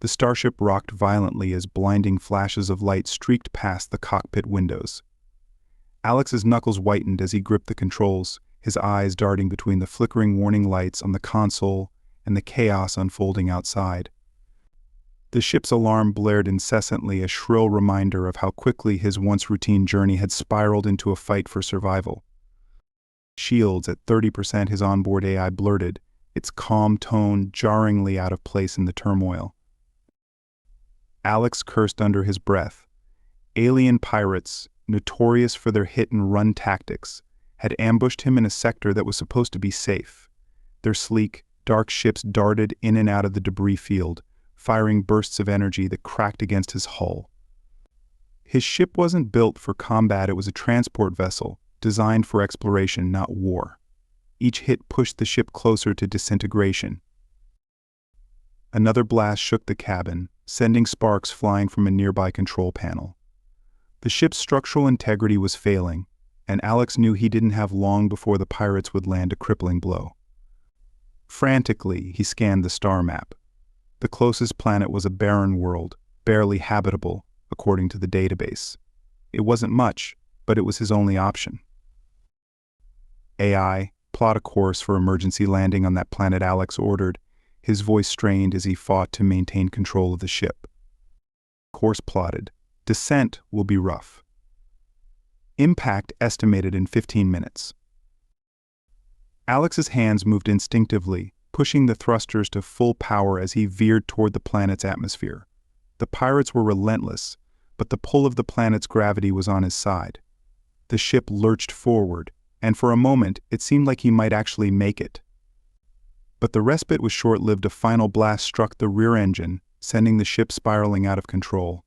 The starship rocked violently as blinding flashes of light streaked past the cockpit windows. Alex's knuckles whitened as he gripped the controls, his eyes darting between the flickering warning lights on the console and the chaos unfolding outside. The ship's alarm blared incessantly, a shrill reminder of how quickly his once routine journey had spiraled into a fight for survival. Shields at 30%, his onboard AI blurted, its calm tone jarringly out of place in the turmoil. Alex cursed under his breath. Alien pirates, notorious for their hit-and-run tactics, had ambushed him in a sector that was supposed to be safe. Their sleek, dark ships darted in and out of the debris field, firing bursts of energy that cracked against his hull. His ship wasn't built for combat, it was a transport vessel, designed for exploration, not war. Each hit pushed the ship closer to disintegration. Another blast shook the cabin, sending sparks flying from a nearby control panel. The ship's structural integrity was failing, and Alex knew he didn't have long before the pirates would land a crippling blow. Frantically, he scanned the star map. The closest planet was a barren world, barely habitable, according to the database. It wasn't much, but it was his only option. AI, plot a course for emergency landing on that planet, Alex ordered, his voice strained as he fought to maintain control of the ship. Course plotted. Descent will be rough. Impact estimated in 15 minutes. Alex's hands moved instinctively, pushing the thrusters to full power as he veered toward the planet's atmosphere. The pirates were relentless, but the pull of the planet's gravity was on his side. The ship lurched forward, and for a moment it seemed like he might actually make it. But the respite was short-lived. A final blast struck the rear engine, sending the ship spiraling out of control.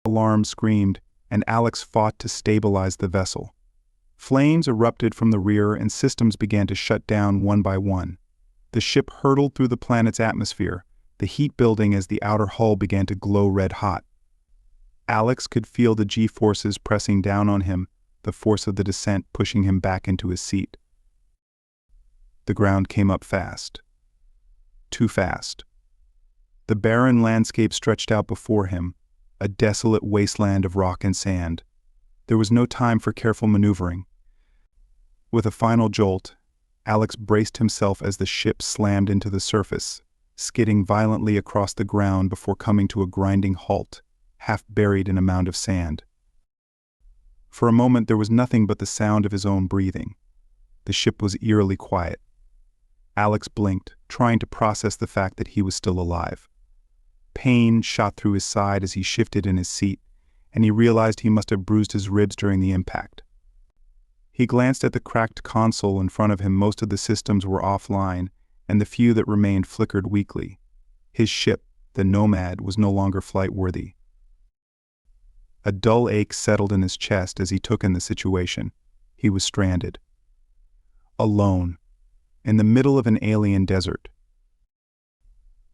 Alarm screamed, and Alex fought to stabilize the vessel. Flames erupted from the rear and systems began to shut down one by one. The ship hurtled through the planet's atmosphere, the heat building as the outer hull began to glow red-hot. Alex could feel the G-forces pressing down on him, the force of the descent pushing him back into his seat. The ground came up fast. Too fast. The barren landscape stretched out before him, a desolate wasteland of rock and sand. There was no time for careful maneuvering. With a final jolt, Alex braced himself as the ship slammed into the surface, skidding violently across the ground before coming to a grinding halt, half buried in a mound of sand. For a moment there was nothing but the sound of his own breathing. The ship was eerily quiet. Alex blinked, trying to process the fact that he was still alive. Pain shot through his side as he shifted in his seat, and he realized he must have bruised his ribs during the impact. He glanced at the cracked console in front of him. Most of the systems were offline, and the few that remained flickered weakly. His ship, the Nomad, was no longer flight-worthy. A dull ache settled in his chest as he took in the situation. He was stranded. Alone, in the middle of an alien desert.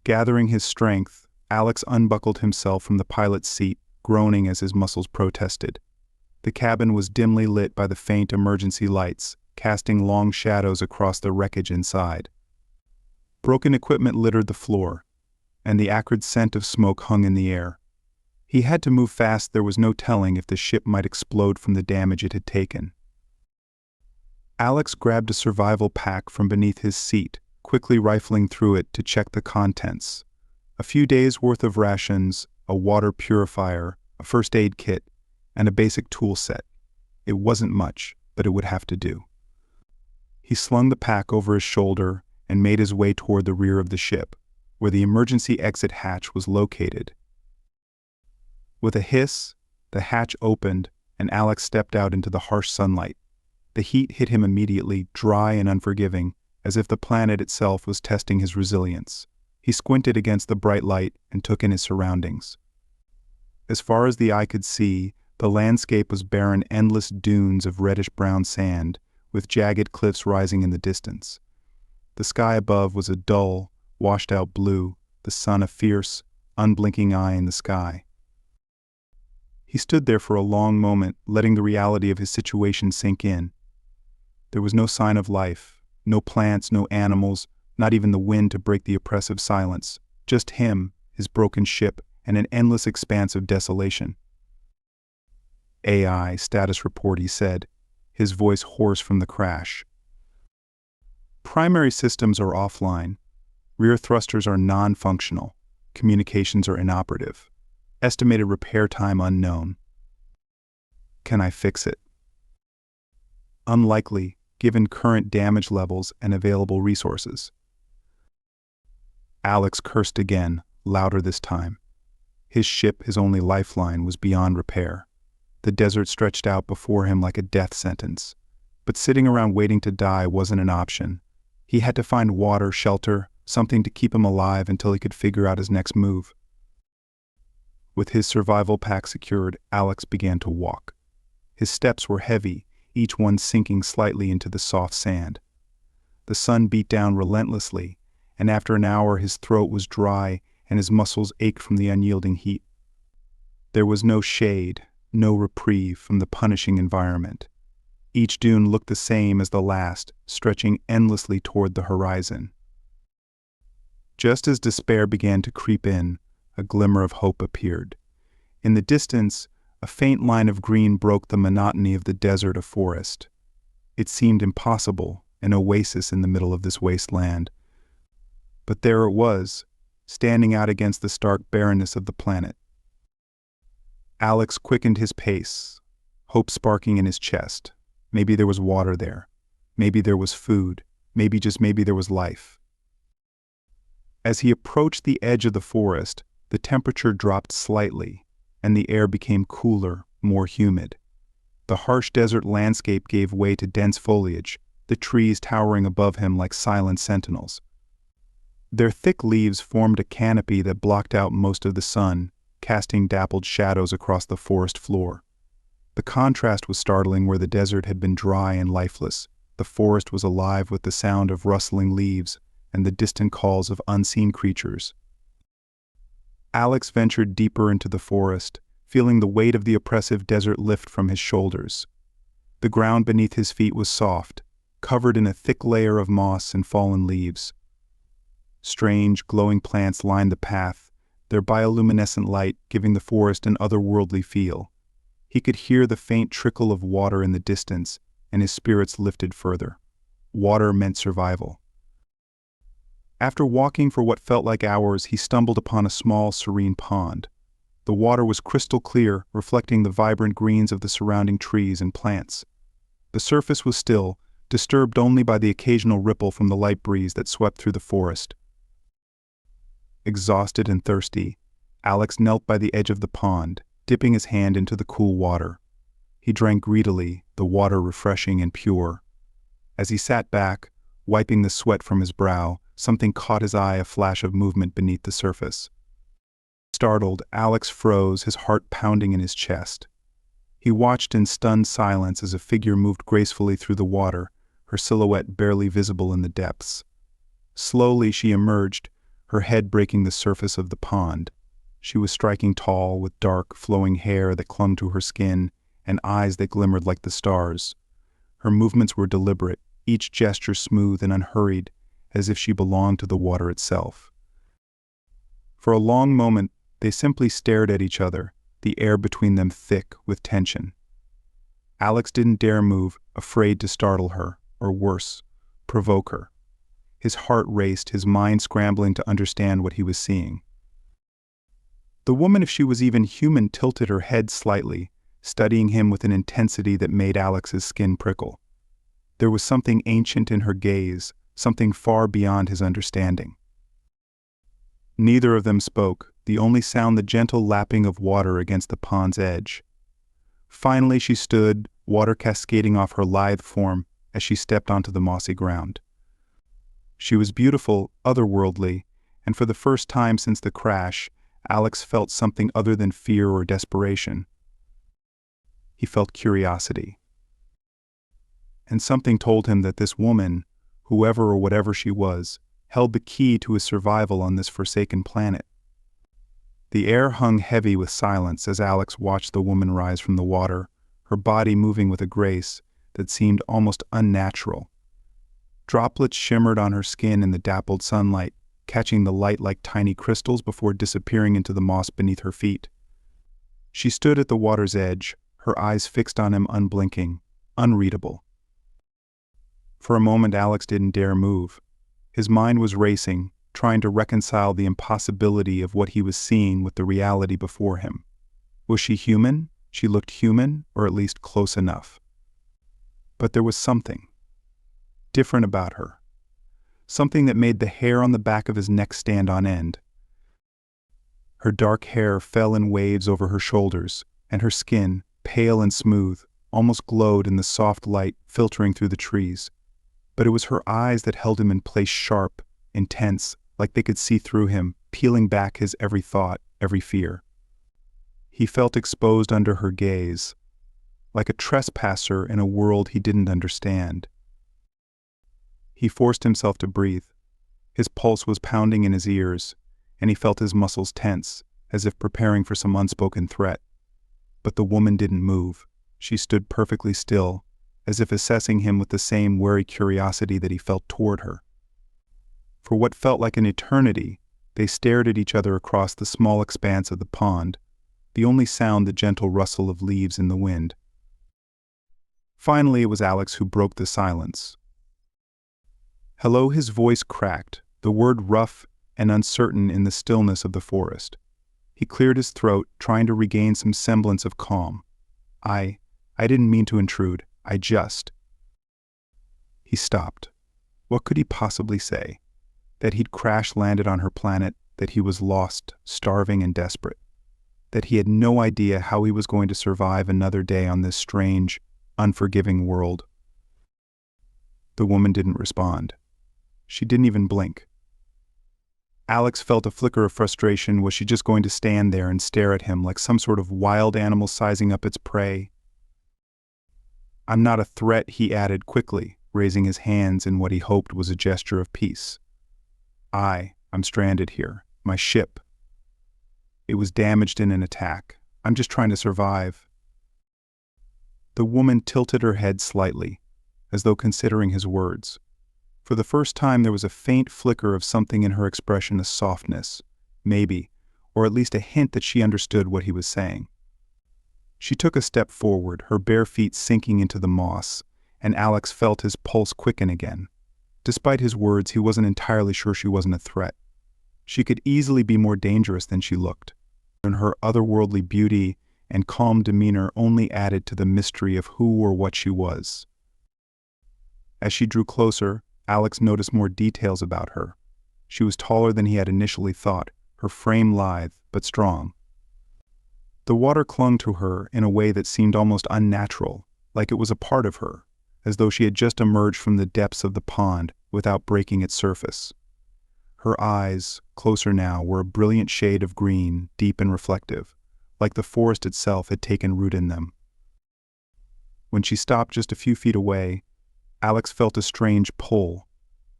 Gathering his strength, Alex unbuckled himself from the pilot's seat, groaning as his muscles protested. The cabin was dimly lit by the faint emergency lights, casting long shadows across the wreckage inside. Broken equipment littered the floor, and the acrid scent of smoke hung in the air. He had to move fast. There was no telling if the ship might explode from the damage it had taken. Alex grabbed a survival pack from beneath his seat, quickly rifling through it to check the contents. A few days' worth of rations, a water purifier, a first aid kit, and a basic tool set. It wasn't much, but it would have to do. He slung the pack over his shoulder and made his way toward the rear of the ship, where the emergency exit hatch was located. With a hiss, the hatch opened and Alex stepped out into the harsh sunlight. The heat hit him immediately, dry and unforgiving, as if the planet itself was testing his resilience. He squinted against the bright light and took in his surroundings. As far as the eye could see, the landscape was barren, endless dunes of reddish-brown sand, with jagged cliffs rising in the distance. The sky above was a dull, washed-out blue, the sun a fierce, unblinking eye in the sky. He stood there for a long moment, letting the reality of his situation sink in. There was no sign of life, no plants, no animals, not even the wind to break the oppressive silence. Just him, his broken ship, and an endless expanse of desolation. AI status report, he said, his voice hoarse from the crash. Primary systems are offline. Rear thrusters are non-functional. Communications are inoperative. Estimated repair time unknown. Can I fix it? Unlikely, given current damage levels and available resources. Alex cursed again, louder this time. His ship, his only lifeline, was beyond repair. The desert stretched out before him like a death sentence. But sitting around waiting to die wasn't an option. He had to find water, shelter, something to keep him alive until he could figure out his next move. With his survival pack secured, Alex began to walk. His steps were heavy, each one sinking slightly into the soft sand. The sun beat down relentlessly, and after an hour his throat was dry and his muscles ached from the unyielding heat. There was no shade, no reprieve from the punishing environment. Each dune looked the same as the last, stretching endlessly toward the horizon. Just as despair began to creep in, a glimmer of hope appeared. In the distance, a faint line of green broke the monotony of the desert of forest. It seemed impossible, an oasis in the middle of this wasteland. But there it was, standing out against the stark barrenness of the planet. Alex quickened his pace, hope sparking in his chest. Maybe there was water there. Maybe there was food. Maybe, just maybe, there was life. As he approached the edge of the forest, the temperature dropped slightly, and the air became cooler, more humid. The harsh desert landscape gave way to dense foliage, the trees towering above him like silent sentinels. Their thick leaves formed a canopy that blocked out most of the sun, casting dappled shadows across the forest floor. The contrast was startling. Where the desert had been dry and lifeless, the forest was alive with the sound of rustling leaves and the distant calls of unseen creatures. Alex ventured deeper into the forest, feeling the weight of the oppressive desert lift from his shoulders. The ground beneath his feet was soft, covered in a thick layer of moss and fallen leaves. Strange, glowing plants lined the path, their bioluminescent light giving the forest an otherworldly feel. He could hear the faint trickle of water in the distance, and his spirits lifted further. Water meant survival. After walking for what felt like hours, he stumbled upon a small, serene pond. The water was crystal clear, reflecting the vibrant greens of the surrounding trees and plants. The surface was still, disturbed only by the occasional ripple from the light breeze that swept through the forest. Exhausted and thirsty, Alex knelt by the edge of the pond, dipping his hand into the cool water. He drank greedily, the water refreshing and pure. As he sat back, wiping the sweat from his brow, something caught his eye, a flash of movement beneath the surface. Startled, Alex froze, his heart pounding in his chest. He watched in stunned silence as a figure moved gracefully through the water, her silhouette barely visible in the depths. Slowly she emerged, her head breaking the surface of the pond. She was striking tall, with dark, flowing hair that clung to her skin and eyes that glimmered like the stars. Her movements were deliberate, each gesture smooth and unhurried, as if she belonged to the water itself. For a long moment, they simply stared at each other, the air between them thick with tension. Alex didn't dare move, afraid to startle her, or worse, provoke her. His heart raced, his mind scrambling to understand what he was seeing. The woman, if she was even human, tilted her head slightly, studying him with an intensity that made Alex's skin prickle. There was something ancient in her gaze, something far beyond his understanding. Neither of them spoke, the only sound the gentle lapping of water against the pond's edge. Finally she stood, water cascading off her lithe form as she stepped onto the mossy ground. She was beautiful, otherworldly, and for the first time since the crash, Alex felt something other than fear or desperation. He felt curiosity. And something told him that this woman, whoever or whatever she was, held the key to his survival on this forsaken planet. The air hung heavy with silence as Alex watched the woman rise from the water, her body moving with a grace that seemed almost unnatural. Droplets shimmered on her skin in the dappled sunlight, catching the light like tiny crystals before disappearing into the moss beneath her feet. She stood at the water's edge, her eyes fixed on him, unblinking, unreadable. For a moment Alex didn't dare move. His mind was racing, trying to reconcile the impossibility of what he was seeing with the reality before him. Was she human? She looked human, or at least close enough. But there was something different about her. Something that made the hair on the back of his neck stand on end. Her dark hair fell in waves over her shoulders, and her skin, pale and smooth, almost glowed in the soft light filtering through the trees. But it was her eyes that held him in place, sharp, intense, like they could see through him, peeling back his every thought, every fear. He felt exposed under her gaze, like a trespasser in a world he didn't understand. He forced himself to breathe. His pulse was pounding in his ears, and he felt his muscles tense, as if preparing for some unspoken threat. But the woman didn't move. She stood perfectly still, as if assessing him with the same wary curiosity that he felt toward her. For what felt like an eternity, they stared at each other across the small expanse of the pond, the only sound the gentle rustle of leaves in the wind. Finally, it was Alex who broke the silence. "Hello," his voice cracked, the word rough and uncertain in the stillness of the forest. He cleared his throat, trying to regain some semblance of calm. I didn't mean to intrude. I just..." He stopped. What could he possibly say? That he'd crash-landed on her planet, that he was lost, starving and desperate. That he had no idea how he was going to survive another day on this strange, unforgiving world. The woman didn't respond. She didn't even blink. Alex felt a flicker of frustration. Was she just going to stand there and stare at him like some sort of wild animal sizing up its prey? "I'm not a threat," he added quickly, raising his hands in what he hoped was a gesture of peace. I'm stranded here. My ship. It was damaged in an attack. I'm just trying to survive." The woman tilted her head slightly, as though considering his words. For the first time there was a faint flicker of something in her expression, a softness, maybe, or at least a hint that she understood what he was saying. She took a step forward, her bare feet sinking into the moss, and Alex felt his pulse quicken again. Despite his words, he wasn't entirely sure she wasn't a threat. She could easily be more dangerous than she looked, and her otherworldly beauty and calm demeanor only added to the mystery of who or what she was. As she drew closer, Alex noticed more details about her. She was taller than he had initially thought, her frame lithe but strong. The water clung to her in a way that seemed almost unnatural, like it was a part of her, as though she had just emerged from the depths of the pond without breaking its surface. Her eyes, closer now, were a brilliant shade of green, deep and reflective, like the forest itself had taken root in them. When she stopped just a few feet away, Alex felt a strange pull,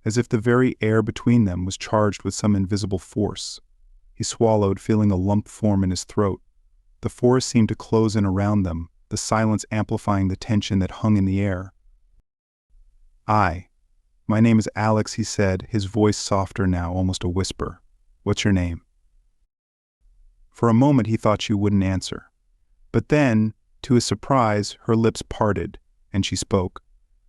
as if the very air between them was charged with some invisible force. He swallowed, feeling a lump form in his throat. The forest seemed to close in around them, the silence amplifying the tension that hung in the air. My name is Alex," he said, his voice softer now, almost a whisper. "What's your name?" For a moment he thought she wouldn't answer. But then, to his surprise, her lips parted, and she spoke.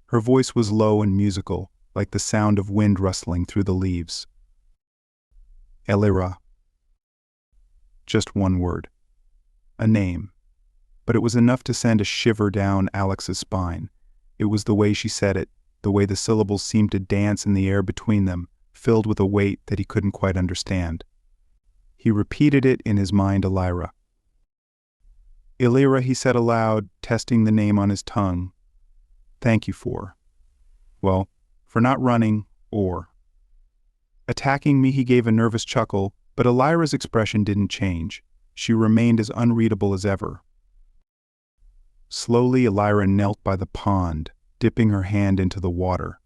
Her voice was low and musical, like the sound of wind rustling through the leaves. "Elira." Just one word. A name. But it was enough to send a shiver down Alex's spine. It was the way she said it, the way the syllables seemed to dance in the air between them, filled with a weight that he couldn't quite understand. He repeated it in his mind, Elira. "Elira," he said aloud, testing the name on his tongue. "Thank you for not running or attacking me." He gave a nervous chuckle, but Elira's expression didn't change. She remained as unreadable as ever. Slowly, Elira knelt by the pond, dipping her hand into the water.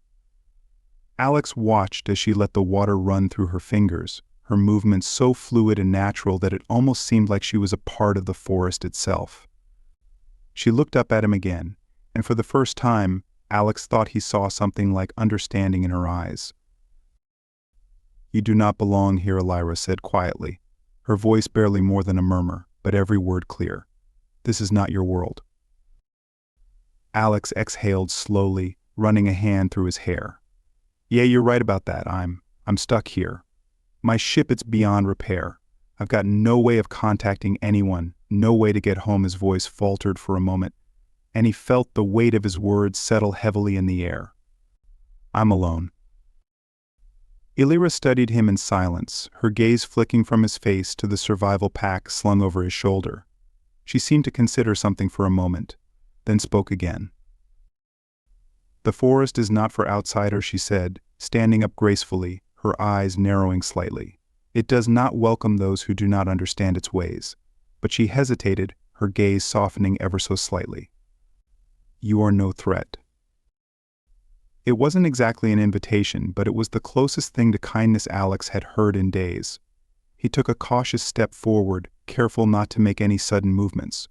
Alex watched as she let the water run through her fingers, her movements so fluid and natural that it almost seemed like she was a part of the forest itself. She looked up at him again, and for the first time, Alex thought he saw something like understanding in her eyes. "You do not belong here," Elira said quietly, her voice barely more than a murmur, but every word clear. "This is not your world." Alex exhaled slowly, running a hand through his hair. "Yeah, you're right about that. I'm stuck here. My ship, it's beyond repair. I've got no way of contacting anyone, no way to get home." His voice faltered for a moment, and he felt the weight of his words settle heavily in the air. "I'm alone." Elira studied him in silence, her gaze flicking from his face to the survival pack slung over his shoulder. She seemed to consider something for a moment, then spoke again. "The forest is not for outsiders," she said, standing up gracefully, her eyes narrowing slightly. "It does not welcome those who do not understand its ways." But she hesitated, her gaze softening ever so slightly. "You are no threat." It wasn't exactly an invitation, but it was the closest thing to kindness Alex had heard in days. He took a cautious step forward, careful not to make any sudden movements.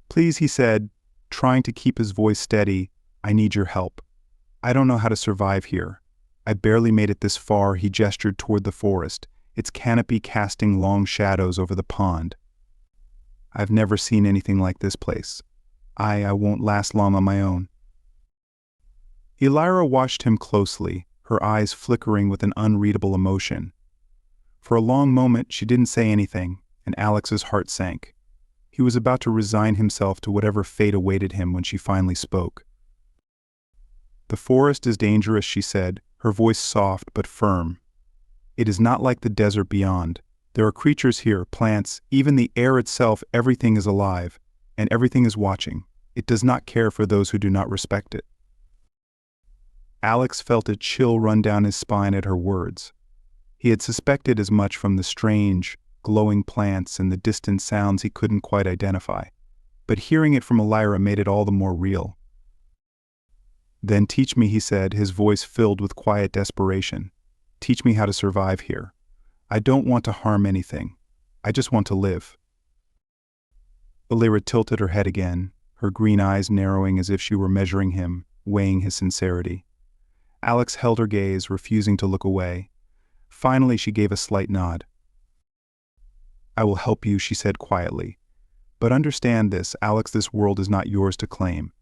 "Please," he said, trying to keep his voice steady, "I need your help. I don't know how to survive here. I barely made it this far." He gestured toward the forest, its canopy casting long shadows over the pond. "I've never seen anything like this place. I won't last long on my own." Elira watched him closely, her eyes flickering with an unreadable emotion. For a long moment she didn't say anything, and Alex's heart sank. He was about to resign himself to whatever fate awaited him when she finally spoke. "The forest is dangerous," she said, her voice soft but firm. "It is not like the desert beyond. There are creatures here, plants, even the air itself. Everything is alive, and everything is watching. It does not care for those who do not respect it." Alex felt a chill run down his spine at her words. He had suspected as much from the strange, glowing plants and the distant sounds he couldn't quite identify, but hearing it from Elira made it all the more real. "Then teach me," he said, his voice filled with quiet desperation. "Teach me how to survive here. I don't want to harm anything. I just want to live." Elira tilted her head again, her green eyes narrowing as if she were measuring him, weighing his sincerity. Alex held her gaze, refusing to look away. Finally, she gave a slight nod. "I will help you," she said quietly. "But understand this, Alex, this world is not yours to claim.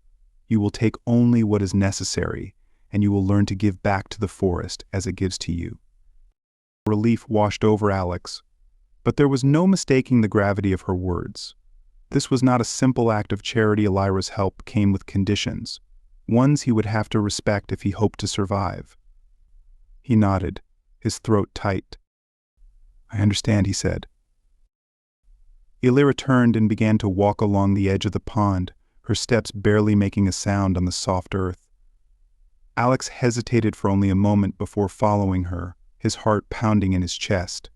You will take only what is necessary, and you will learn to give back to the forest as it gives to you." Relief washed over Alex, but there was no mistaking the gravity of her words. This was not a simple act of charity. Elira's help came with conditions, ones he would have to respect if he hoped to survive. He nodded, his throat tight. "I understand," he said. Elira turned and began to walk along the edge of the pond, her steps barely making a sound on the soft earth. Alex hesitated for only a moment before following her, his heart pounding in his chest.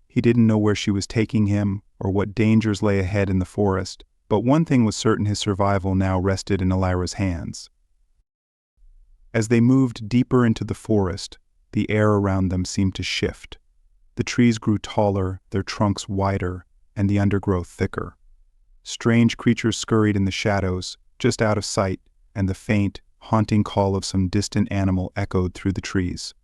He didn't know where she was taking him or what dangers lay ahead in the forest, but one thing was certain: his survival now rested in Elira's hands. As they moved deeper into the forest, the air around them seemed to shift. The trees grew taller, their trunks wider, and the undergrowth thicker. Strange creatures scurried in the shadows, just out of sight, and the faint, haunting call of some distant animal echoed through the trees.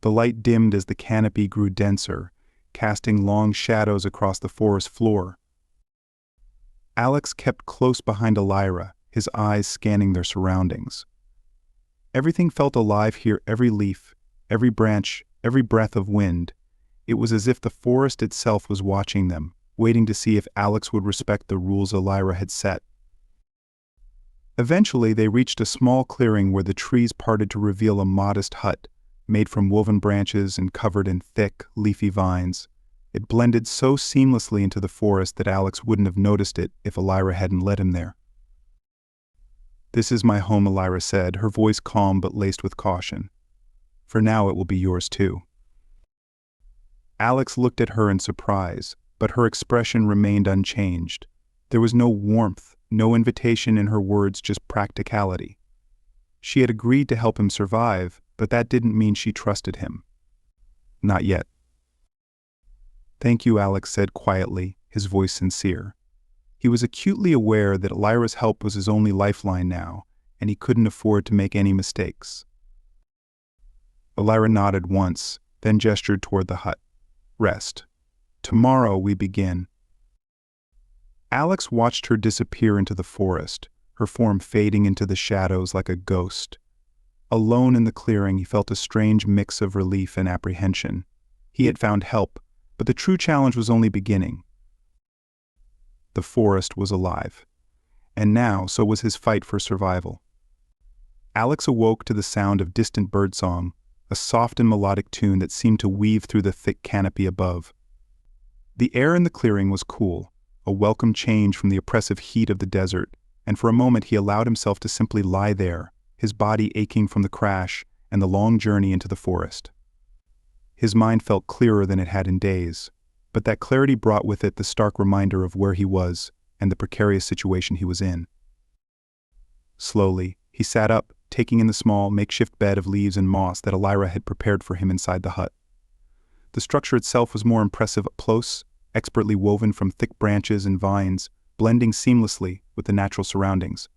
The light dimmed as the canopy grew denser, casting long shadows across the forest floor. Alex kept close behind Elira, his eyes scanning their surroundings. Everything felt alive here, every leaf, every branch, every breath of wind. It was as if the forest itself was watching them, waiting to see if Alex would respect the rules Elira had set. Eventually, they reached a small clearing where the trees parted to reveal a modest hut, made from woven branches and covered in thick, leafy vines. It blended so seamlessly into the forest that Alex wouldn't have noticed it if Elira hadn't led him there. "This is my home," Elira said, her voice calm but laced with caution. "For now, it will be yours too." Alex looked at her in surprise, but her expression remained unchanged. There was no warmth, no invitation in her words, just practicality. She had agreed to help him survive, but that didn't mean she trusted him. Not yet. "Thank you," Alex said quietly, his voice sincere. He was acutely aware that Elira's help was his only lifeline now, and he couldn't afford to make any mistakes. Elira nodded once, then gestured toward the hut. Rest. Tomorrow we begin. Alex watched her disappear into the forest, her form fading into the shadows like a ghost. Alone in the clearing, he felt a strange mix of relief and apprehension. He had found help, but the true challenge was only beginning. The forest was alive, and now so was his fight for survival. Alex awoke to the sound of distant birdsong, a soft and melodic tune that seemed to weave through the thick canopy above. The air in the clearing was cool, a welcome change from the oppressive heat of the desert, and for a moment he allowed himself to simply lie there, his body aching from the crash and the long journey into the forest. His mind felt clearer than it had in days, but that clarity brought with it the stark reminder of where he was and the precarious situation he was in. Slowly, he sat up, taking in the small, makeshift bed of leaves and moss that Elira had prepared for him inside the hut. The structure itself was more impressive up close, expertly woven from thick branches and vines, blending seamlessly with the natural surroundings.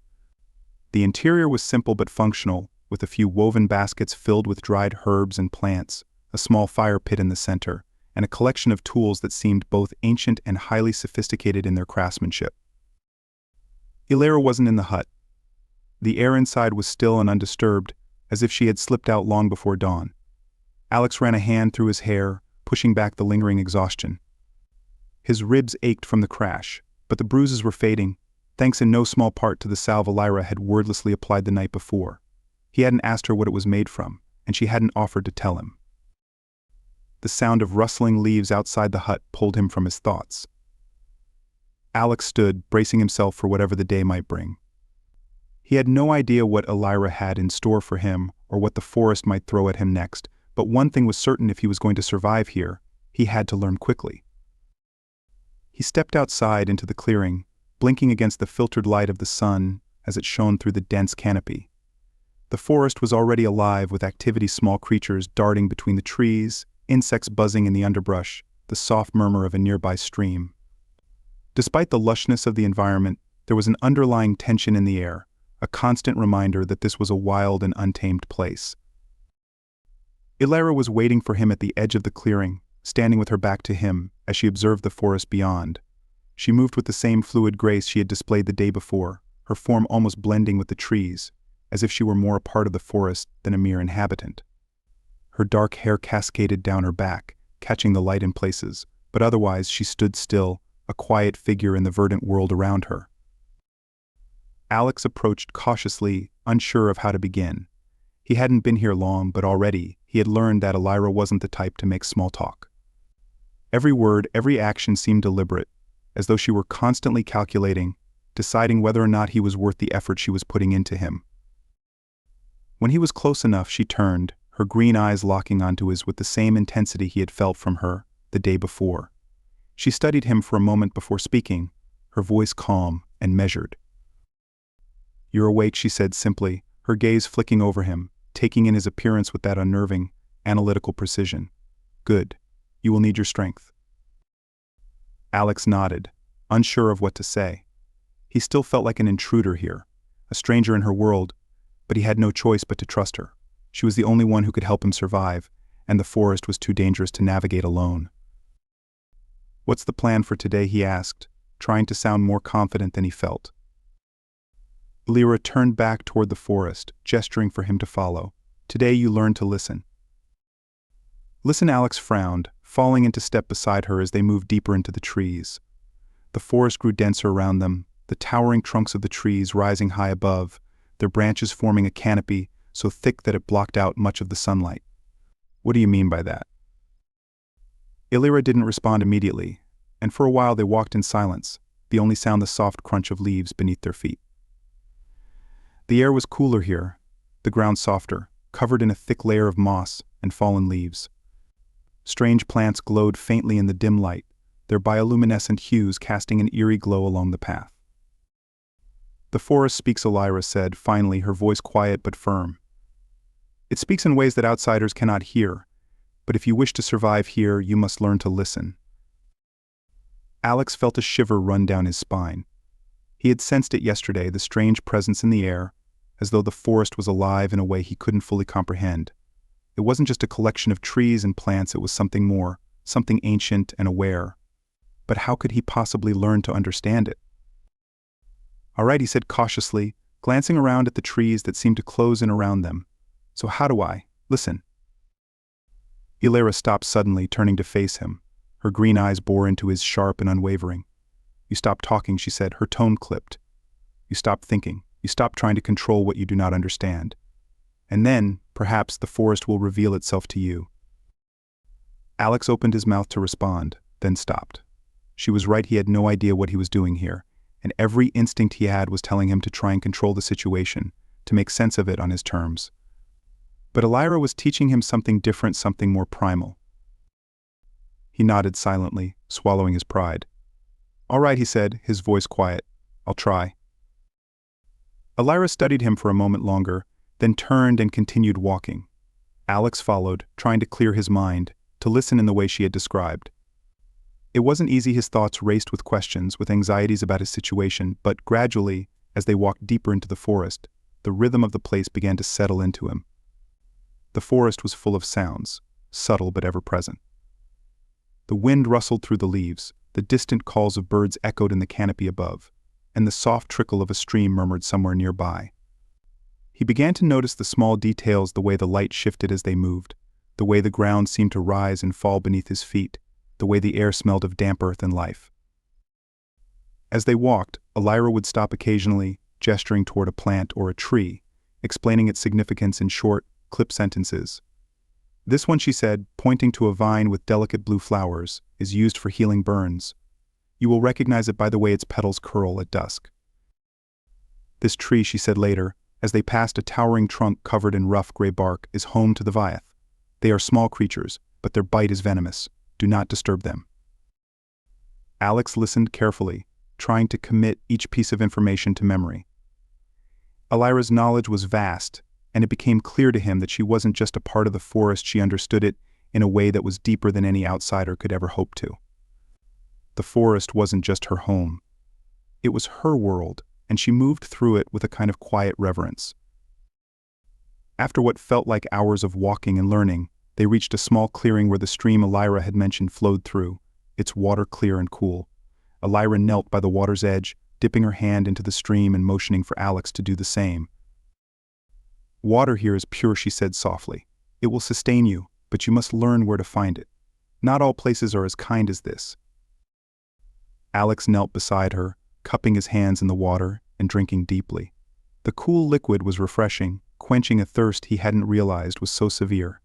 The interior was simple but functional, with a few woven baskets filled with dried herbs and plants, a small fire pit in the center, and a collection of tools that seemed both ancient and highly sophisticated in their craftsmanship. Elira wasn't in the hut. The air inside was still and undisturbed, as if she had slipped out long before dawn. Alex ran a hand through his hair, pushing back the lingering exhaustion. His ribs ached from the crash, but the bruises were fading, thanks in no small part to the salve Elira had wordlessly applied the night before. He hadn't asked her what it was made from, and she hadn't offered to tell him. The sound of rustling leaves outside the hut pulled him from his thoughts. Alex stood, bracing himself for whatever the day might bring. He had no idea what Elira had in store for him or what the forest might throw at him next, but one thing was certain: if he was going to survive here, he had to learn quickly. He stepped outside into the clearing, blinking against the filtered light of the sun as it shone through the dense canopy. The forest was already alive with activity: small creatures darting between the trees, insects buzzing in the underbrush, the soft murmur of a nearby stream. Despite the lushness of the environment, there was an underlying tension in the air, a constant reminder that this was a wild and untamed place. Elira was waiting for him at the edge of the clearing, standing with her back to him as she observed the forest beyond. She moved with the same fluid grace she had displayed the day before, her form almost blending with the trees, as if she were more a part of the forest than a mere inhabitant. Her dark hair cascaded down her back, catching the light in places, but otherwise she stood still, a quiet figure in the verdant world around her. Alex approached cautiously, unsure of how to begin. He hadn't been here long, but already he had learned that Elira wasn't the type to make small talk. Every word, every action seemed deliberate, as though she were constantly calculating, deciding whether or not he was worth the effort she was putting into him. When he was close enough, she turned, her green eyes locking onto his with the same intensity he had felt from her the day before. She studied him for a moment before speaking, her voice calm and measured. "You're awake," she said simply, her gaze flicking over him, taking in his appearance with that unnerving, analytical precision. "Good. You will need your strength." Alex nodded, unsure of what to say. He still felt like an intruder here, a stranger in her world, but he had no choice but to trust her. She was the only one who could help him survive, and the forest was too dangerous to navigate alone. "What's the plan for today?" he asked, trying to sound more confident than he felt. Elira turned back toward the forest, gesturing for him to follow. "Today you learn to listen." Listen, Alex frowned, falling into step beside her as they moved deeper into the trees. The forest grew denser around them, the towering trunks of the trees rising high above, their branches forming a canopy so thick that it blocked out much of the sunlight. "What do you mean by that?" Elira didn't respond immediately, and for a while they walked in silence, the only sound the soft crunch of leaves beneath their feet. The air was cooler here, the ground softer, covered in a thick layer of moss and fallen leaves. Strange plants glowed faintly in the dim light, their bioluminescent hues casting an eerie glow along the path. "The forest speaks," Elira said, finally, her voice quiet but firm. "It speaks in ways that outsiders cannot hear, but if you wish to survive here, you must learn to listen." Alex felt a shiver run down his spine. He had sensed it yesterday, the strange presence in the air, as though the forest was alive in a way he couldn't fully comprehend. It wasn't just a collection of trees and plants, it was something more, something ancient and aware. But how could he possibly learn to understand it? "All right," he said cautiously, glancing around at the trees that seemed to close in around them. "So how do I? Listen." Illyra stopped suddenly, turning to face him. Her green eyes bore into his, sharp and unwavering. "You stop talking," she said, her tone clipped. "You stop thinking. You stop trying to control what you do not understand. And then, perhaps, the forest will reveal itself to you." Alex opened his mouth to respond, then stopped. She was right, he had no idea what he was doing here, and every instinct he had was telling him to try and control the situation, to make sense of it on his terms. But Illyra was teaching him something different, something more primal. He nodded silently, swallowing his pride. "All right," he said, his voice quiet. "I'll try." Illyra studied him for a moment longer, then turned and continued walking. Alex followed, trying to clear his mind, to listen in the way she had described. It wasn't easy, his thoughts raced with questions, with anxieties about his situation, but gradually, as they walked deeper into the forest, the rhythm of the place began to settle into him. The forest was full of sounds, subtle but ever-present. The wind rustled through the leaves, the distant calls of birds echoed in the canopy above, and the soft trickle of a stream murmured somewhere nearby. He began to notice the small details, the way the light shifted as they moved, the way the ground seemed to rise and fall beneath his feet, the way the air smelled of damp earth and life. As they walked, Illyra would stop occasionally, gesturing toward a plant or a tree, explaining its significance in short, clipped sentences. "This one," she said, pointing to a vine with delicate blue flowers, "is used for healing burns. You will recognize it by the way its petals curl at dusk." "This tree," she said later, as they passed a towering trunk covered in rough gray bark, "is home to the Vyeth. They are small creatures, but their bite is venomous. Do not disturb them." Alex listened carefully, trying to commit each piece of information to memory. Illyra's knowledge was vast, and it became clear to him that she wasn't just a part of the forest, she understood it in a way that was deeper than any outsider could ever hope to. The forest wasn't just her home. It was her world, and she moved through it with a kind of quiet reverence. After what felt like hours of walking and learning, they reached a small clearing where the stream Illyra had mentioned flowed through, its water clear and cool. Illyra knelt by the water's edge, dipping her hand into the stream and motioning for Alex to do the same. "Water here is pure," she said softly. "It will sustain you, but you must learn where to find it. Not all places are as kind as this." Alex knelt beside her, cupping his hands in the water and drinking deeply. The cool liquid was refreshing, quenching a thirst he hadn't realized was so severe.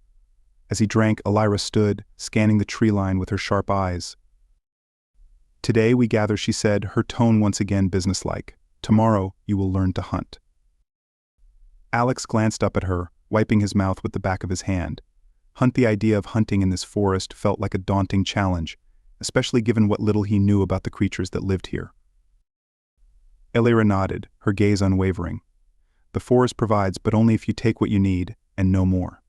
As he drank, Illyra stood, scanning the tree line with her sharp eyes. "Today we gather," she said, her tone once again businesslike. "Tomorrow you will learn to hunt." Alex glanced up at her, wiping his mouth with the back of his hand. The idea of hunting in this forest felt like a daunting challenge, especially given what little he knew about the creatures that lived here. Illyra nodded, her gaze unwavering. "The forest provides, but only if you take what you need, and no more.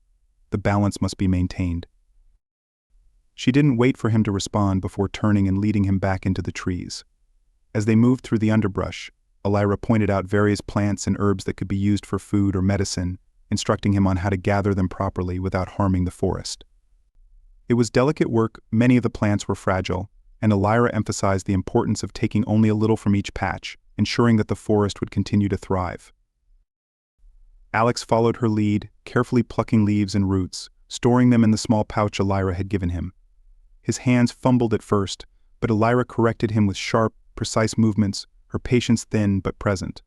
The balance must be maintained." She didn't wait for him to respond before turning and leading him back into the trees. As they moved through the underbrush, Illyra pointed out various plants and herbs that could be used for food or medicine, instructing him on how to gather them properly without harming the forest. It was delicate work, many of the plants were fragile, and Illyra emphasized the importance of taking only a little from each patch, ensuring that the forest would continue to thrive. Alex followed her lead, carefully plucking leaves and roots, storing them in the small pouch Illyra had given him. His hands fumbled at first, but Illyra corrected him with sharp, precise movements, her patience thin but present.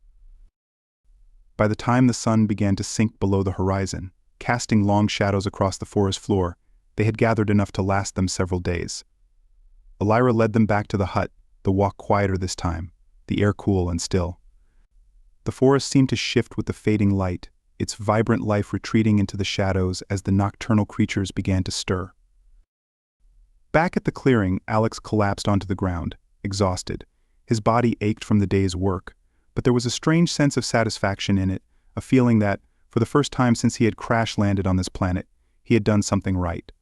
By the time the sun began to sink below the horizon, casting long shadows across the forest floor, they had gathered enough to last them several days. Illyra led them back to the hut, the walk quieter this time, the air cool and still. The forest seemed to shift with the fading light, its vibrant life retreating into the shadows as the nocturnal creatures began to stir. Back at the clearing, Alex collapsed onto the ground, exhausted. His body ached from the day's work, but there was a strange sense of satisfaction in it, a feeling that, for the first time since he had crash-landed on this planet, he had done something right.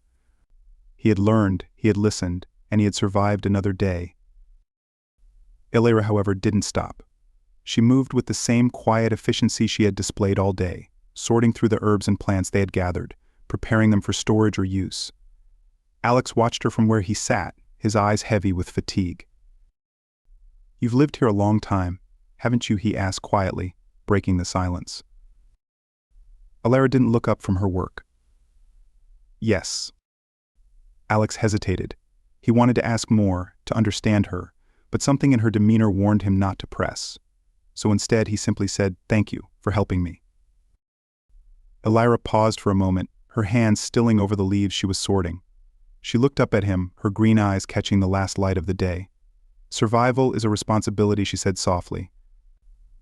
He had learned, he had listened, and he had survived another day. Illyra, however, didn't stop. She moved with the same quiet efficiency she had displayed all day, sorting through the herbs and plants they had gathered, preparing them for storage or use. Alex watched her from where he sat, his eyes heavy with fatigue. "You've lived here a long time, haven't you?" he asked quietly, breaking the silence. Alara didn't look up from her work. "Yes." Alex hesitated. He wanted to ask more, to understand her, but something in her demeanor warned him not to press. So instead he simply said, "Thank you for helping me." Alara paused for a moment, her hands stilling over the leaves she was sorting. She looked up at him, her green eyes catching the last light of the day. "Survival is a responsibility," she said softly,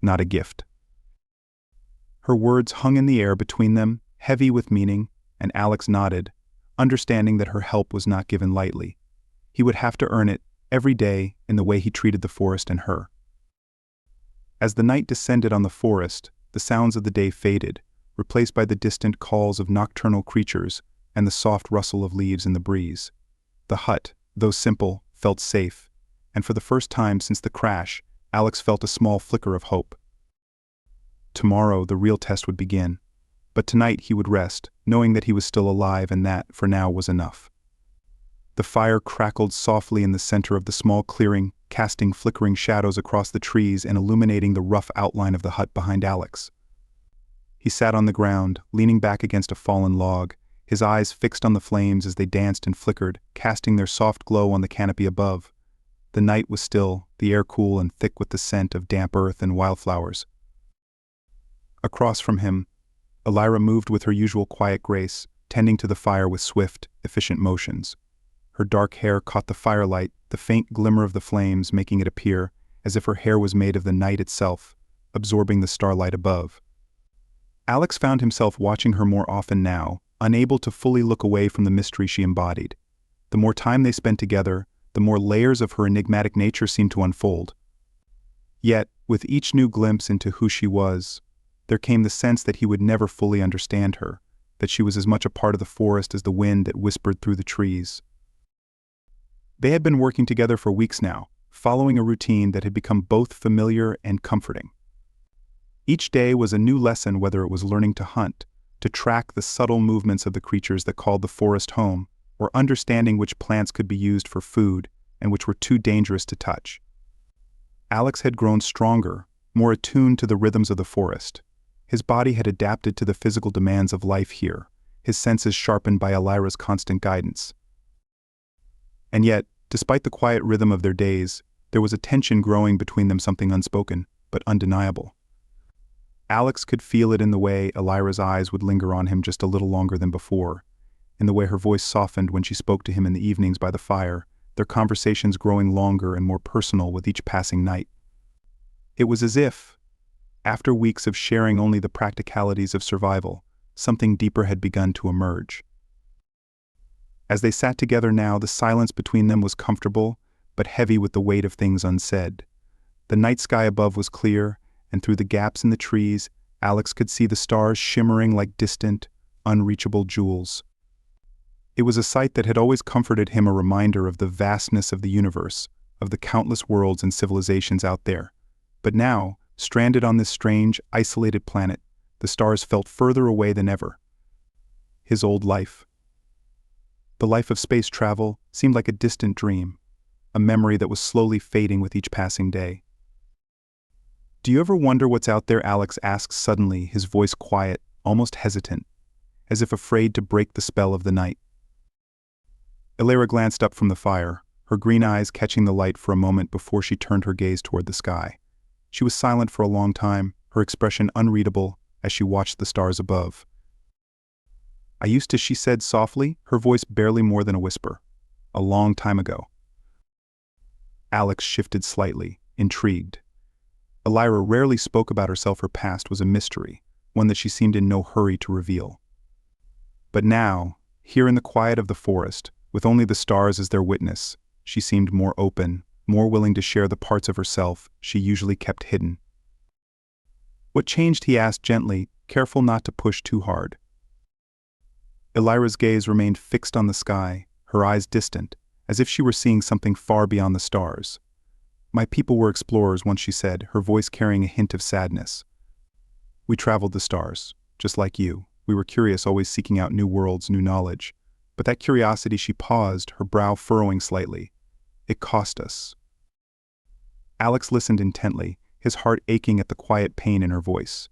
"not a gift." Her words hung in the air between them, heavy with meaning, and Alex nodded, understanding that her help was not given lightly. He would have to earn it, every day, in the way he treated the forest and her. As the night descended on the forest, the sounds of the day faded, replaced by the distant calls of nocturnal creatures and the soft rustle of leaves in the breeze. The hut, though simple, felt safe, and for the first time since the crash, Alex felt a small flicker of hope. Tomorrow the real test would begin, but tonight he would rest, knowing that he was still alive and that, for now, was enough. The fire crackled softly in the center of the small clearing, casting flickering shadows across the trees and illuminating the rough outline of the hut behind Alex. He sat on the ground, leaning back against a fallen log, his eyes fixed on the flames as they danced and flickered, casting their soft glow on the canopy above. The night was still, the air cool and thick with the scent of damp earth and wildflowers. Across from him, Alara moved with her usual quiet grace, tending to the fire with swift, efficient motions. Her dark hair caught the firelight, the faint glimmer of the flames making it appear as if her hair was made of the night itself, absorbing the starlight above. Alex found himself watching her more often now, unable to fully look away from the mystery she embodied. The more time they spent together, the more layers of her enigmatic nature seemed to unfold. Yet, with each new glimpse into who she was, there came the sense that he would never fully understand her, that she was as much a part of the forest as the wind that whispered through the trees. They had been working together for weeks now, following a routine that had become both familiar and comforting. Each day was a new lesson, whether it was learning to hunt, to track the subtle movements of the creatures that called the forest home, or understanding which plants could be used for food and which were too dangerous to touch. Alex had grown stronger, more attuned to the rhythms of the forest. His body had adapted to the physical demands of life here, his senses sharpened by Alira's constant guidance. And yet, despite the quiet rhythm of their days, there was a tension growing between them, something unspoken, but undeniable. Alex could feel it in the way Alira's eyes would linger on him just a little longer than before, in the way her voice softened when she spoke to him in the evenings by the fire, their conversations growing longer and more personal with each passing night. It was as if, after weeks of sharing only the practicalities of survival, something deeper had begun to emerge. As they sat together now, the silence between them was comfortable, but heavy with the weight of things unsaid. The night sky above was clear, and through the gaps in the trees, Alex could see the stars shimmering like distant, unreachable jewels. It was a sight that had always comforted him, a reminder of the vastness of the universe, of the countless worlds and civilizations out there. But now, stranded on this strange, isolated planet, the stars felt further away than ever. His old life. The life of space travel seemed like a distant dream, a memory that was slowly fading with each passing day. "Do you ever wonder what's out there?" Alex asked suddenly, his voice quiet, almost hesitant, as if afraid to break the spell of the night. Alara glanced up from the fire, her green eyes catching the light for a moment before she turned her gaze toward the sky. She was silent for a long time, her expression unreadable as she watched the stars above. "I used to," she said softly, her voice barely more than a whisper. "A long time ago." Alex shifted slightly, intrigued. Alara rarely spoke about herself. Her past was a mystery, one that she seemed in no hurry to reveal. But now, here in the quiet of the forest, with only the stars as their witness, she seemed more open, more willing to share the parts of herself she usually kept hidden. "What changed?" he asked gently, careful not to push too hard. Alira's gaze remained fixed on the sky, her eyes distant, as if she were seeing something far beyond the stars. "My people were explorers once," she said, her voice carrying a hint of sadness. "We traveled the stars, just like you. We were curious, always seeking out new worlds, new knowledge. But that curiosity, she paused, her brow furrowing slightly. It cost us. Alex listened intently, his heart aching at the quiet pain in her voice.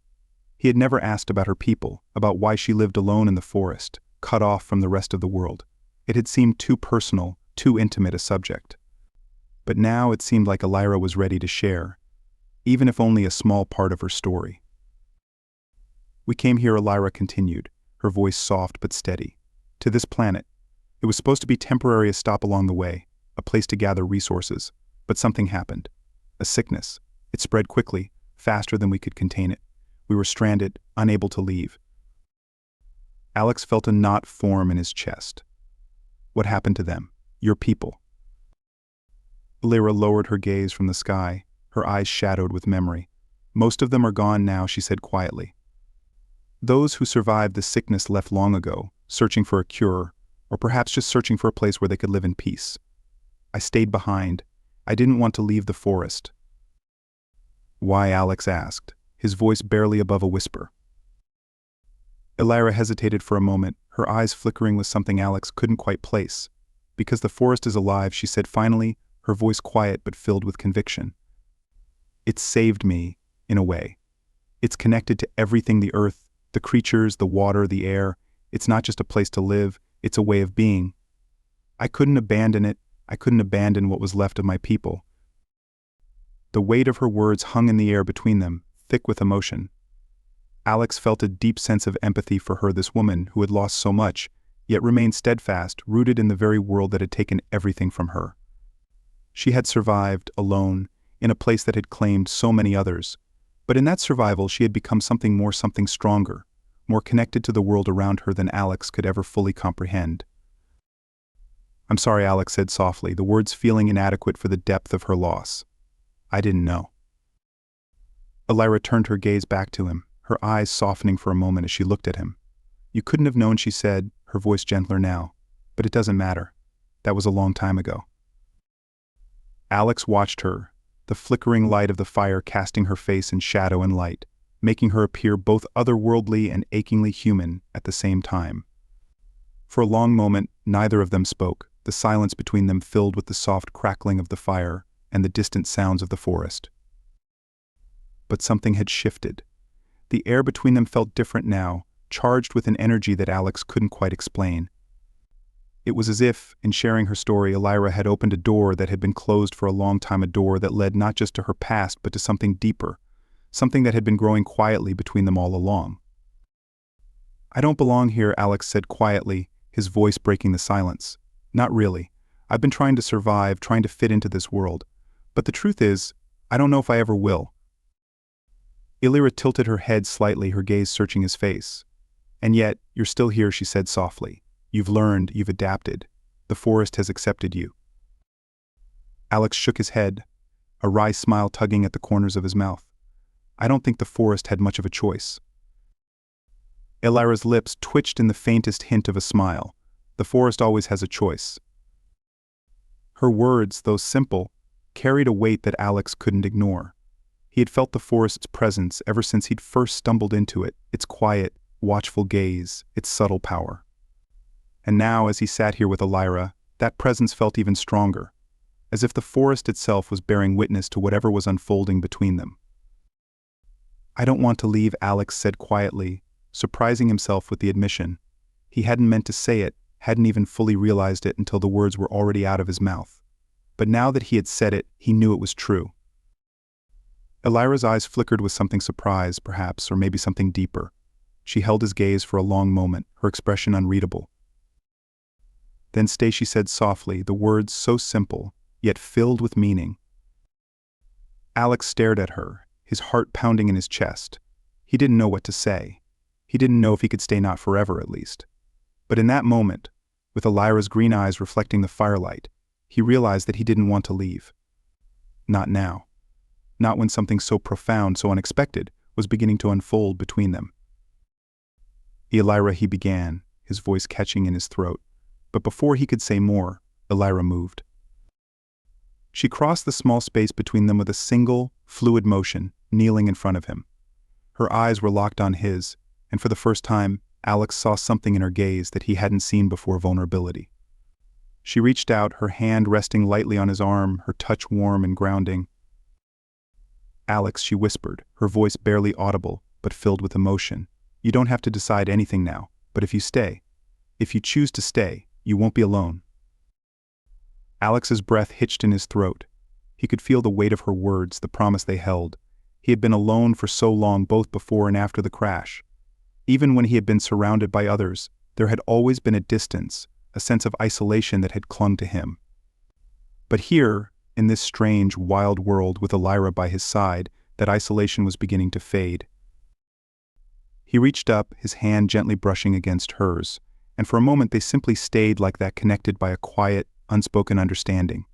He had never asked about her people, about why she lived alone in the forest, cut off from the rest of the world. It had seemed too personal, too intimate a subject. But now it seemed like Elira was ready to share, even if only a small part of her story. We came here, Elira continued, her voice soft but steady. To this planet. It was supposed to be temporary, a stop along the way, a place to gather resources. But something happened. A sickness. It spread quickly, faster than we could contain it. We were stranded, unable to leave. Alex felt a knot form in his chest. What happened to them? Your people? Elira lowered her gaze from the sky, her eyes shadowed with memory. Most of them are gone now, she said quietly. Those who survived the sickness left long ago, searching for a cure, or perhaps just searching for a place where they could live in peace. I stayed behind. I didn't want to leave the forest. Why? Alex asked, his voice barely above a whisper. Elira hesitated for a moment, her eyes flickering with something Alex couldn't quite place. Because the forest is alive, she said finally, her voice quiet but filled with conviction. It saved me, in a way. It's connected to everything, the earth, the creatures, the water, the air. It's not just a place to live, it's a way of being. I couldn't abandon it. I couldn't abandon what was left of my people. The weight of her words hung in the air between them, thick with emotion. Alex felt a deep sense of empathy for her, this woman who had lost so much, yet remained steadfast, rooted in the very world that had taken everything from her. She had survived, alone, in a place that had claimed so many others, but in that survival she had become something more, something stronger, more connected to the world around her than Alex could ever fully comprehend. I'm sorry, Alex said softly, the words feeling inadequate for the depth of her loss. I didn't know. Elira turned her gaze back to him, her eyes softening for a moment as she looked at him. You couldn't have known, she said, her voice gentler now. But it doesn't matter. That was a long time ago. Alex watched her, the flickering light of the fire casting her face in shadow and light, making her appear both otherworldly and achingly human at the same time. For a long moment, neither of them spoke, the silence between them filled with the soft crackling of the fire and the distant sounds of the forest. But something had shifted. The air between them felt different now, charged with an energy that Alex couldn't quite explain. It was as if, in sharing her story, Elira had opened a door that had been closed for a long time, a door that led not just to her past but to something deeper, something that had been growing quietly between them all along. I don't belong here, Alex said quietly, his voice breaking the silence. Not really. I've been trying to survive, trying to fit into this world. But the truth is, I don't know if I ever will. Elira tilted her head slightly, her gaze searching his face. And yet, you're still here, she said softly. You've learned, you've adapted. The forest has accepted you. Alex shook his head, a wry smile tugging at the corners of his mouth. I don't think the forest had much of a choice. Elira's lips twitched in the faintest hint of a smile. The forest always has a choice. Her words, though simple, carried a weight that Alex couldn't ignore. He had felt the forest's presence ever since he'd first stumbled into it, its quiet, watchful gaze, its subtle power. And now, as he sat here with Elira, that presence felt even stronger, as if the forest itself was bearing witness to whatever was unfolding between them. I don't want to leave, Alex said quietly, surprising himself with the admission. He hadn't meant to say it, hadn't even fully realized it until the words were already out of his mouth. But now that he had said it, he knew it was true. Elira's eyes flickered with something surprise, perhaps, or maybe something deeper. She held his gaze for a long moment, her expression unreadable. Then stay, she said softly, the words so simple, yet filled with meaning. Alex stared at her, his heart pounding in his chest. He didn't know what to say. He didn't know if he could stay, not forever at least. But in that moment, with Elira's green eyes reflecting the firelight, he realized that he didn't want to leave. Not now. Not when something so profound, so unexpected, was beginning to unfold between them. Elira, he began, his voice catching in his throat. But before he could say more, Elira moved. She crossed the small space between them with a single, fluid motion, kneeling in front of him. Her eyes were locked on his, and for the first time, Alex saw something in her gaze that he hadn't seen before: vulnerability. She reached out, her hand resting lightly on his arm, her touch warm and grounding. "Alex," she whispered, her voice barely audible, but filled with emotion. "You don't have to decide anything now, but if you choose to stay, you won't be alone." Alex's breath hitched in his throat. He could feel the weight of her words, the promise they held. He had been alone for so long, both before and after the crash. Even when he had been surrounded by others, there had always been a distance, a sense of isolation that had clung to him. But here, in this strange, wild world with Elira by his side, that isolation was beginning to fade. He reached up, his hand gently brushing against hers, and for a moment they simply stayed like that, connected by a quiet, unspoken understanding.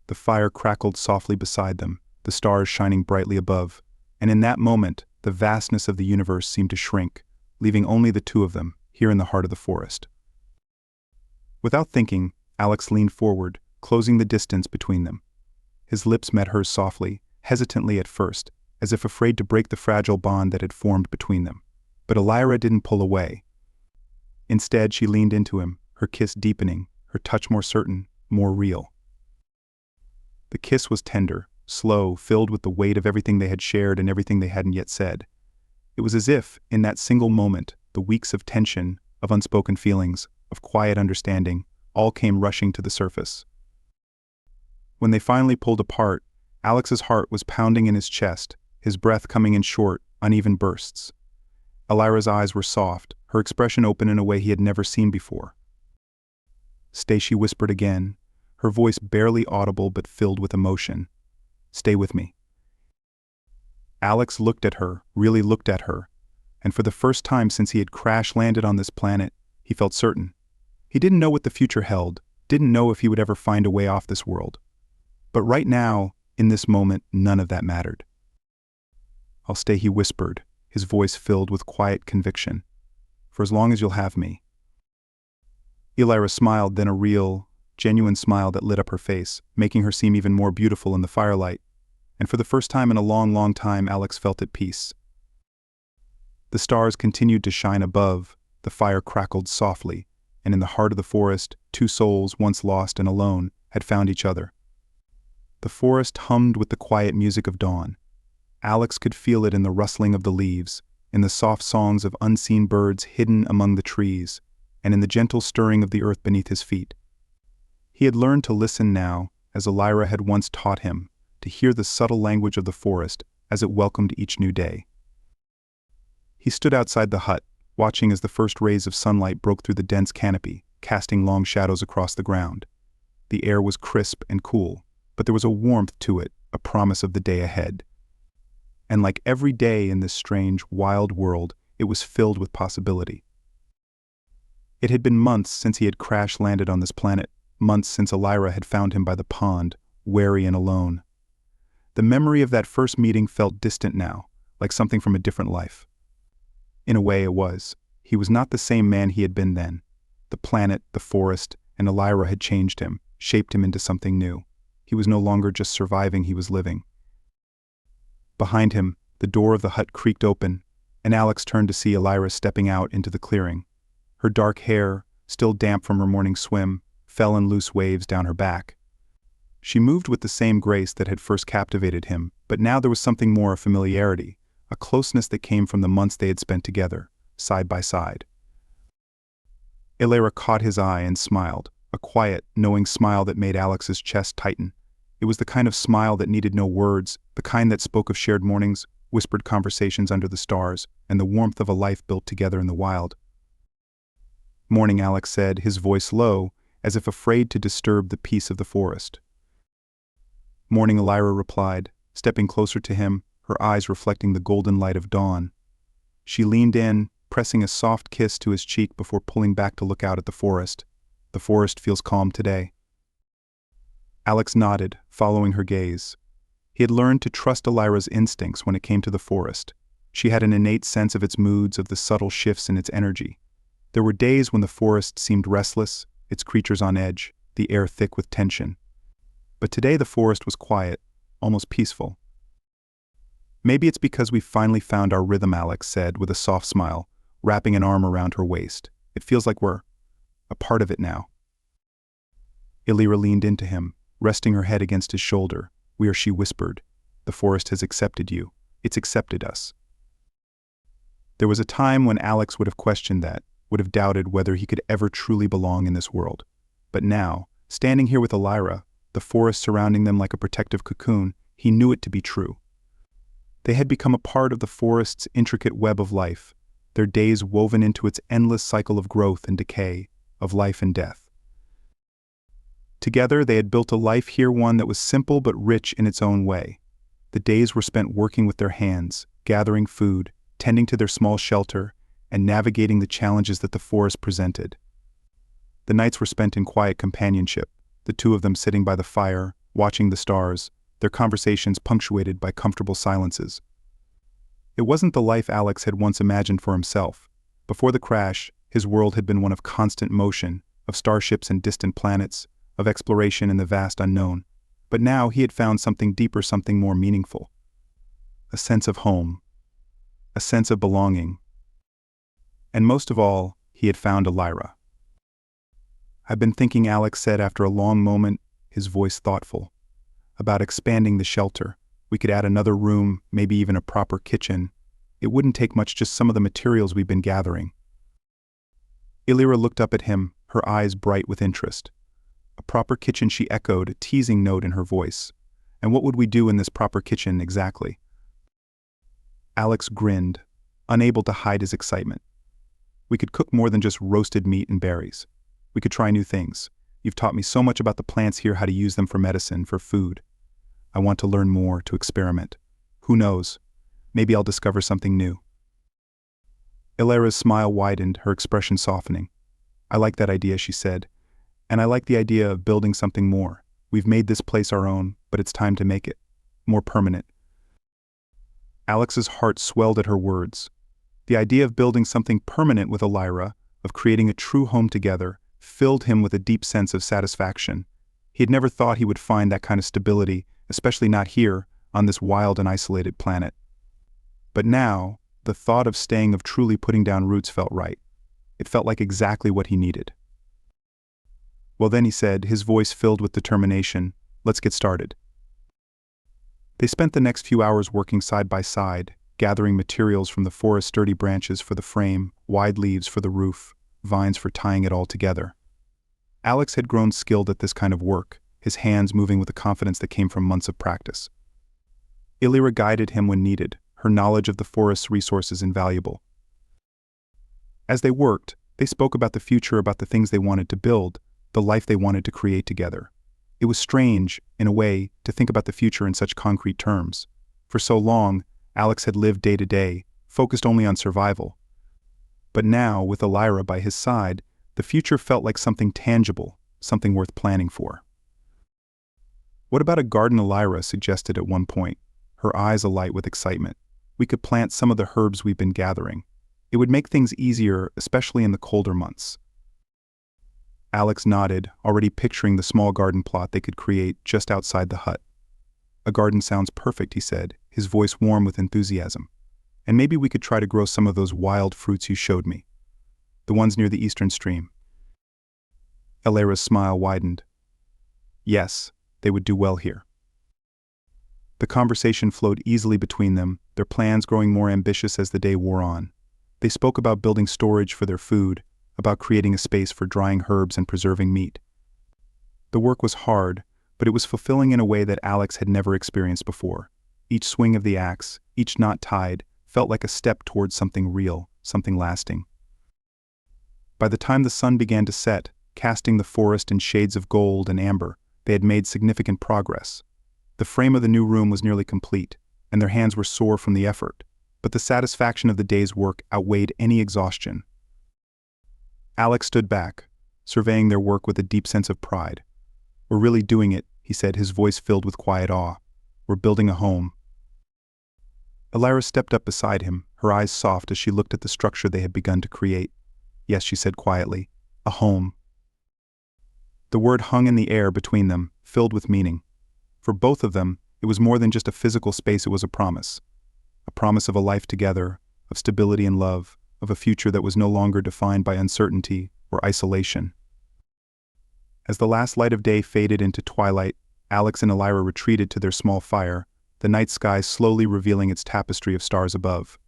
The fire crackled softly beside them, the stars shining brightly above, and in that moment, the vastness of the universe seemed to shrink, leaving only the two of them, here in the heart of the forest. Without thinking, Alex leaned forward, closing the distance between them. His lips met hers softly, hesitantly at first, as if afraid to break the fragile bond that had formed between them. But Elira didn't pull away. Instead, she leaned into him, her kiss deepening, her touch more certain, more real. The kiss was tender, slow, filled with the weight of everything they had shared and everything they hadn't yet said. It was as if, in that single moment, the weeks of tension, of unspoken feelings, of quiet understanding, all came rushing to the surface. When they finally pulled apart, Alex's heart was pounding in his chest, his breath coming in short, uneven bursts. Elira's eyes were soft, her expression open in a way he had never seen before. "Stay," she whispered again, her voice barely audible but filled with emotion. "Stay with me." Alex looked at her, really looked at her, and for the first time since he had crash-landed on this planet, he felt certain. He didn't know what the future held, didn't know if he would ever find a way off this world. But right now, in this moment, none of that mattered. "I'll stay," he whispered, his voice filled with quiet conviction. "For as long as you'll have me." Elira smiled, then a real, genuine smile that lit up her face, making her seem even more beautiful in the firelight, and for the first time in a long, long time Alex felt at peace. The stars continued to shine above, the fire crackled softly, and in the heart of the forest, two souls, once lost and alone, had found each other. The forest hummed with the quiet music of dawn. Alex could feel it in the rustling of the leaves, in the soft songs of unseen birds hidden among the trees, and in the gentle stirring of the earth beneath his feet. He had learned to listen now, as Elira had once taught him, to hear the subtle language of the forest as it welcomed each new day. He stood outside the hut, watching as the first rays of sunlight broke through the dense canopy, casting long shadows across the ground. The air was crisp and cool, but there was a warmth to it, a promise of the day ahead. And like every day in this strange, wild world, it was filled with possibility. It had been months since he had crash-landed on this planet, months since Elira had found him by the pond, weary and alone. The memory of that first meeting felt distant now, like something from a different life. In a way it was. He was not the same man he had been then. The planet, the forest, and Elira had changed him, shaped him into something new. He was no longer just surviving, he was living. Behind him, the door of the hut creaked open, and Alex turned to see Elira stepping out into the clearing. Her dark hair, still damp from her morning swim, fell in loose waves down her back. She moved with the same grace that had first captivated him, but now there was something more, a familiarity, a closeness that came from the months they had spent together, side by side. Elira caught his eye and smiled, a quiet, knowing smile that made Alex's chest tighten. It was the kind of smile that needed no words, the kind that spoke of shared mornings, whispered conversations under the stars, and the warmth of a life built together in the wild. "Morning," Alex said, his voice low, as if afraid to disturb the peace of the forest. "Morning," Elira replied, stepping closer to him, her eyes reflecting the golden light of dawn. She leaned in, pressing a soft kiss to his cheek before pulling back to look out at the forest. "The forest feels calm today." Alex nodded, following her gaze. He had learned to trust Elira's instincts when it came to the forest. She had an innate sense of its moods, of the subtle shifts in its energy. There were days when the forest seemed restless, its creatures on edge, the air thick with tension. But today the forest was quiet, almost peaceful. "Maybe it's because we finally found our rhythm," Alex said with a soft smile, wrapping an arm around her waist. It feels like we're a part of it now. Illyra leaned into him, resting her head against his shoulder. She whispered, "The forest has accepted you. It's accepted us." There was a time when Alex would have questioned that, would have doubted whether he could ever truly belong in this world. But now, standing here with Illyra, the forest surrounding them like a protective cocoon, he knew it to be true. They had become a part of the forest's intricate web of life, their days woven into its endless cycle of growth and decay, of life and death. Together, they had built a life here, one that was simple but rich in its own way. The days were spent working with their hands, gathering food, tending to their small shelter, and navigating the challenges that the forest presented. The nights were spent in quiet companionship, the two of them sitting by the fire, watching the stars, their conversations punctuated by comfortable silences. It wasn't the life Alex had once imagined for himself. Before the crash, his world had been one of constant motion, of starships and distant planets, of exploration in the vast unknown. But now he had found something deeper, something more meaningful. A sense of home. A sense of belonging. And most of all, he had found Illyra. "I've been thinking," Alex said after a long moment, his voice thoughtful, "about expanding the shelter. We could add another room, maybe even a proper kitchen. It wouldn't take much, just some of the materials we've been gathering." Illyra looked up at him, her eyes bright with interest. "A proper kitchen," she echoed, a teasing note in her voice. "And what would we do in this proper kitchen exactly?" Alex grinned, unable to hide his excitement. "We could cook more than just roasted meat and berries. We could try new things. You've taught me so much about the plants here, how to use them for medicine, for food. I want to learn more, to experiment. Who knows? Maybe I'll discover something new." Illyra's smile widened, her expression softening. "I like that idea," she said. "And I like the idea of building something more. We've made this place our own, but it's time to make it more permanent." Alex's heart swelled at her words. The idea of building something permanent with Illyra, of creating a true home together, filled him with a deep sense of satisfaction. He had never thought he would find that kind of stability, especially not here, on this wild and isolated planet. But now, the thought of staying, of truly putting down roots, felt right. It felt like exactly what he needed. "Well then," he said, his voice filled with determination, "let's get started." They spent the next few hours working side by side, gathering materials from the forest, sturdy branches for the frame, wide leaves for the roof, vines for tying it all together. Alex had grown skilled at this kind of work, his hands moving with a confidence that came from months of practice. Illyra guided him when needed, her knowledge of the forest's resources invaluable. As they worked, they spoke about the future, about the things they wanted to build, the life they wanted to create together. It was strange, in a way, to think about the future in such concrete terms. For so long, Alex had lived day to day, focused only on survival. But now, with Illyra by his side, the future felt like something tangible, something worth planning for. "What about a garden?" Illyra suggested at one point, her eyes alight with excitement. "We could plant some of the herbs we've been gathering. It would make things easier, especially in the colder months." Alex nodded, already picturing the small garden plot they could create just outside the hut. "A garden sounds perfect," he said, his voice warm with enthusiasm. "And maybe we could try to grow some of those wild fruits you showed me. The ones near the eastern stream." Illyra's smile widened. Yes, they would do well here. The conversation flowed easily between them, their plans growing more ambitious as the day wore on. They spoke about building storage for their food, about creating a space for drying herbs and preserving meat. The work was hard, but it was fulfilling in a way that Alex had never experienced before. Each swing of the axe, each knot tied, felt like a step towards something real, something lasting. By the time the sun began to set, casting the forest in shades of gold and amber, they had made significant progress. The frame of the new room was nearly complete, and their hands were sore from the effort, but the satisfaction of the day's work outweighed any exhaustion. Alex stood back, surveying their work with a deep sense of pride. "We're really doing it," he said, his voice filled with quiet awe. "We're building a home." Illyra stepped up beside him, her eyes soft as she looked at the structure they had begun to create. "Yes," she said quietly, "a home." The word hung in the air between them, filled with meaning. For both of them, it was more than just a physical space, it was a promise. A promise of a life together, of stability and love, of a future that was no longer defined by uncertainty or isolation. As the last light of day faded into twilight, Alex and Elira retreated to their small fire, the night sky slowly revealing its tapestry of stars above.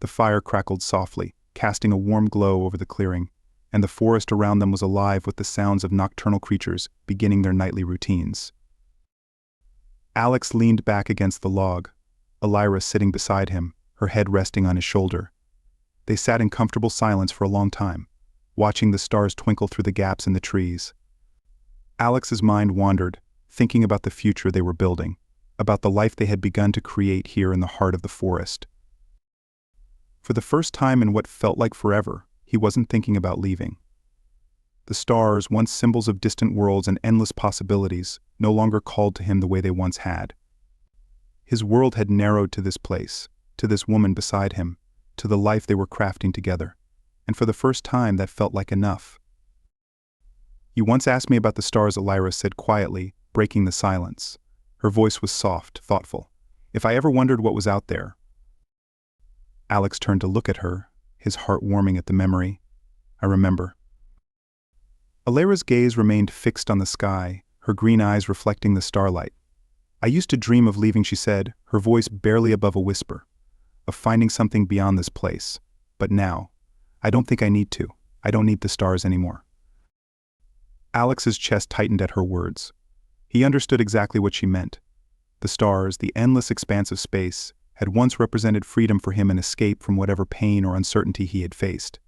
The fire crackled softly, casting a warm glow over the clearing, and the forest around them was alive with the sounds of nocturnal creatures beginning their nightly routines. Alex leaned back against the log, Elira sitting beside him, her head resting on his shoulder. They sat in comfortable silence for a long time, watching the stars twinkle through the gaps in the trees. Alex's mind wandered, thinking about the future they were building, about the life they had begun to create here in the heart of the forest. For the first time in what felt like forever, he wasn't thinking about leaving. The stars, once symbols of distant worlds and endless possibilities, no longer called to him the way they once had. His world had narrowed to this place, to this woman beside him, to the life they were crafting together, and for the first time that felt like enough. "You once asked me about the stars," Elira said quietly, breaking the silence. Her voice was soft, thoughtful. "If I ever wondered what was out there." Alex turned to look at her, his heart warming at the memory. "I remember." Elira's gaze remained fixed on the sky, her green eyes reflecting the starlight. "I used to dream of leaving," she said, her voice barely above a whisper, "of finding something beyond this place. But now, I don't think I need to. I don't need the stars anymore." Alex's chest tightened at her words. He understood exactly what she meant. The stars, the endless expanse of space, had once represented freedom for him and escape from whatever pain or uncertainty he had faced.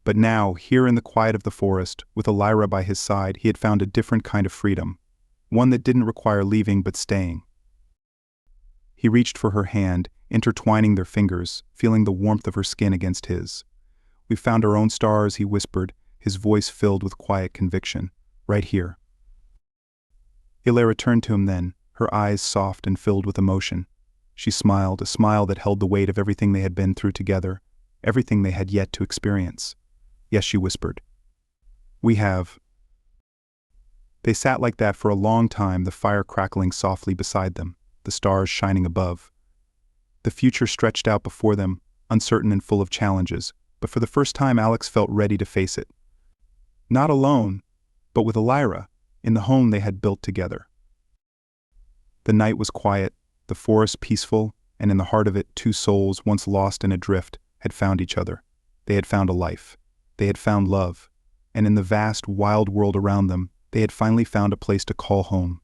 But now, here in the quiet of the forest, with Elira by his side, he had found a different kind of freedom, one that didn't require leaving but staying. He reached for her hand, intertwining their fingers, feeling the warmth of her skin against his. "We found our own stars," he whispered, his voice filled with quiet conviction. "Right here." Elira turned to him then, her eyes soft and filled with emotion. She smiled, a smile that held the weight of everything they had been through together, everything they had yet to experience. "Yes," she whispered. "We have." They sat like that for a long time, the fire crackling softly beside them, the stars shining above. The future stretched out before them, uncertain and full of challenges, but for the first time Alex felt ready to face it. Not alone, but with Elira, in the home they had built together. The night was quiet, the forest peaceful, and in the heart of it, two souls, once lost and adrift, had found each other. They had found a life. They had found love. And in the vast, wild world around them, they had finally found a place to call home.